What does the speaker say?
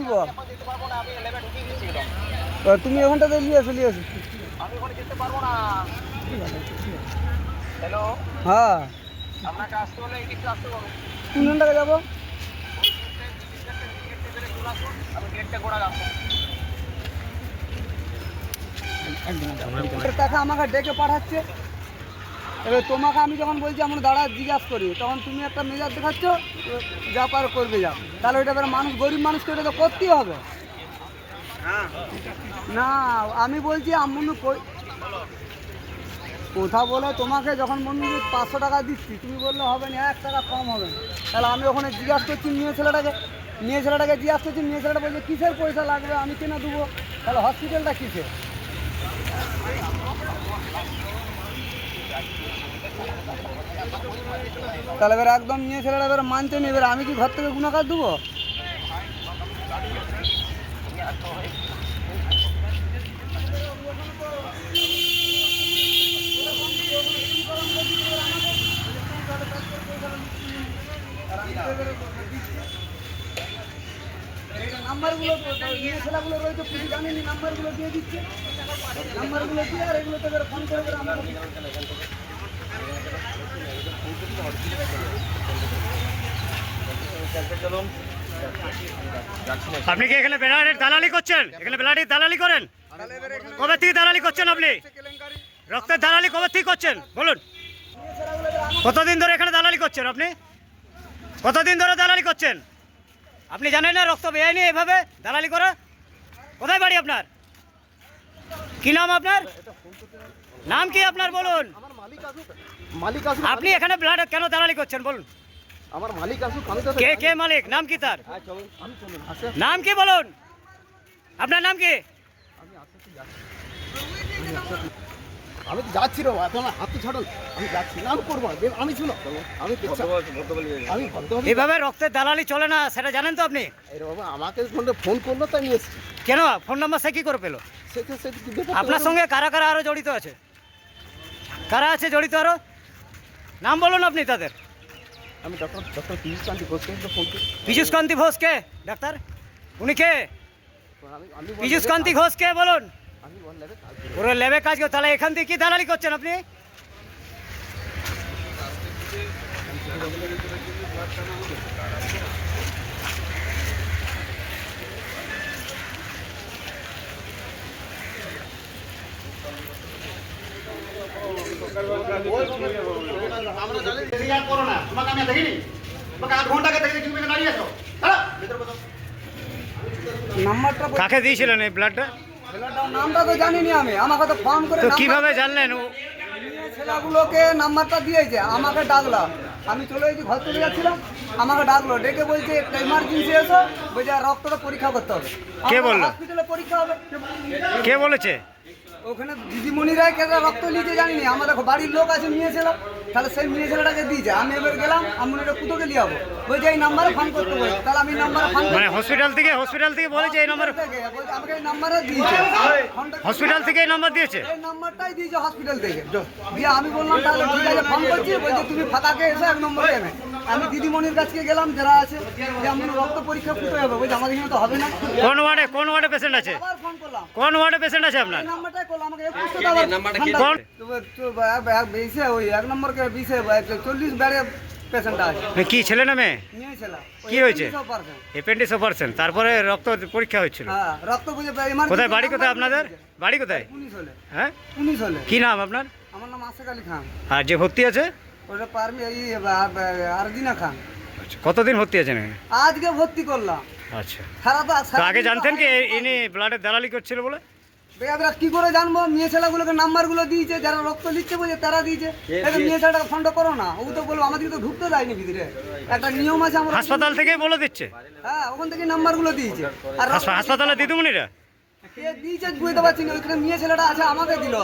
দিব? তুমি ওখানটাতে নিয়ে এসো হ্যালো, হ্যাঁ আপনাকে আসতে হলে এই দিকটা আসতে হবে। কোন টাকা যাবো? আমি গেটটা গোড়া রাখবো। টাকা আমাকে ডেকে পাঠাচ্ছে, এবার তোমাকে আমি যখন বলছি আমরা দাঁড়া জিজ্ঞাসা করি, তখন তুমি একটা মেজাজ দেখাচ্ছ, যা পারো করবে যা। তাহলে ওইটা এবার মানুষ, গরিব মানুষকে ওটা তো করতেই হবে না। আমি বলছি আমি কথা বলে তোমাকে যখন বন্ধু 500 টাকা দিচ্ছি, তুমি বললে হবে না, 1 টাকা কম হবে না। তাহলে আমি ওখানে জিজ্ঞাসা করছি মেয়ে ছেলেটাকে জিজ্ঞাসা করছি, মেয়ে ছেলেটা বলছে কিসের পয়সা লাগবে, আমি কেনা দেবো। তাহলে হসপিটালটা কিসের? তাহলে এবার একদম মেয়ে ছেলেটা এবার মানছে না, এবার আমি কি ঘর থেকে গুণাকার দেবো? নাম্বারগুলো মেয়ে ছেলেগুলো রয়েছে, পুলিশ জানেনি, নাম্বারগুলো দিয়ে দিচ্ছে, নাম্বারগুলো দিয়ে আর এগুলো তো ফোন করে আমরা। আপনি কি এখানে বেলাটের দালালি করছেন? এখানে বেলাটির দালালি করেন? কবে থেকে দালালি করছেন আপনি? রক্তের দালালি কবে থেকে করছেন বলুন? কতদিন ধরে এখানে দালালি করছেন আপনি? কতদিন ধরে দালালি করছেন? আপনি জানেন না রক্ত বেআইনি এভাবে দালালি করা? কোথায় বাড়ি আপনার? কি নাম আপনার? নাম কি আপনার বলুন? আপনি এখানে ব্লাড কেন দালালি করছেন বলুন? আমার মালিক আসুক, আমি তো কে কে মালিক? নাম কি তার? নাম কি বলুন? আপনার নাম কি? আমি তো যাচ্ছি রে, এখন হাত ছাড়ুন, আমি যাচ্ছি, নাম করবো আমি, শুনো আমি এভাবে রক্তের দালালি চলে না, সেটা জানেন তো আপনি? বাবা আমাকে ফোন করলো তাই নিয়ে এসেছি। কেন ফোন নাম্বার সে কি করে পেলো? আপনার সঙ্গে কারা কারা আরো জড়িত আছে? কারা আছে জড়িত আরো? নাম বলুন আপনি তাদের। আমি ডক্টর পীযুষ কান্তি ঘোষকে ফোন করি। পীযুষ কান্তি ঘোষ কে ডাক্তার? উনি কে? পীযুষ কান্তি ঘোষ কে বলুন? ওরা ল্যাবে কাজ করে, তাহলে এখান থেকে কি দালালি করছেন আপনি? নাম্বারটা কাকে দিয়েছিলেন এই ব্লাডটা? নামটা তো জানিনি আমি, আমাকে তো ফোন করে তো কিভাবে জানলেন? ছেলেগুলোকে নাম্বারটা দিয়েছে, আমাকে ডাকলো, আমি চলে এসেছি, ঘর চলে যাচ্ছিলাম, আমাকে ডাকলো, ডেকে বলছে একটা ইমার্জেন্সি এসো, বলছে রক্তটা পরীক্ষা করতে হবে। কে বললো? হসপিটালে পরীক্ষা হবে। কে বলেছে? ওখানে দিদিমণিরা কেটে রক্ত নিতে জানিনি, আমাদের বাড়ির লোক আছে মেয়ে ছেলে, তাহলে সেই মেয়ে ছেলেটাকে দিয়েছে। আমি এবার গেলাম, আমি এটা কোথাকে নিয়ে যাবো, বলছে এই নাম্বারে ফোন করতে বলছে। তাহলে আমি নাম্বারে ফোন মানে হসপিটাল থেকে বলেছে এই নাম্বার? আমাকে এই নাম্বারে দিয়েছে, হসপিটাল থেকে এই নাম্বার দিয়েছে? এই নাম্বারটাই দিয়েছে হসপিটাল থেকে। দিয়ে আমি বললাম তাহলে ঠিক আছে, ফোন করছি, বলছে তুমি ফাঁকাকে এসে 1 নম্বরে যাবে। আমি দিদিমণির কাছে গেলাম, যারা আছে, যে আমি রক্ত পরীক্ষা কোথায় হবে, বলছে আমাদের এখানে তো হবে না। কোন ওয়ার্ডে পেশেন্ট আছে? আবার ফোন করলাম, কোন ওয়ার্ডে পেশেন্ট আছে আপনার? এই নাম্বারটাই করলাম, আমাকে 21 টাকা কোন? ওই 1 নম্বরকে 40 বেড়ে পেশেন্ট আছে। কি ছেলে না মেয়ে? নিয়ে ছেলে। কি হয়েছে? অ্যাপেন্ডিক্স অপারেশন, তারপরে রক্ত পরীক্ষা হচ্ছিল। হ্যাঁ, রক্ত বুঝে কোথায় বাড়ি? কোথায় আপনাদের বাড়ি? কোথায়? পুলিশ হলে। হ্যাঁ, পুলিশ হলে। কি নাম আপনার? আমার নাম আশেক আলী খান। আর যে ভর্তি আছে? ওটা পারমি এই আরদিনা খান। আচ্ছা, কতদিন ভর্তি আছেন? আজকে ভর্তি করলাম। আচ্ছা, খারাপ তো আগে জানতেন কি ইনি ব্লাডের দালালি করছিল বলে? আমরা কি করে জানবো? মেয়ে ছেলেগুলোকে নাম্বারগুলো দিয়েছে, যারা রক্ত নিচ্ছে বলছে তারা দিয়েছে। এটা মেয়ে ছেলেটাকে ফোনটা করো না, ও তো বলবো আমাদেরকে তো ঢুকতে দেয়নি ভিতরে, একটা নিয়ম আছে। আমরা হাসপাতাল থেকেই বলে দিচ্ছে? হ্যাঁ, ওখান থেকে নাম্বারগুলো দিয়েছে। আর হাসপাতালে দিদিমণিরা কে দিয়েছে বুঝতে পারছি না, ওইখানে মেয়ে ছেলেটা আছে, আমাকে দিল।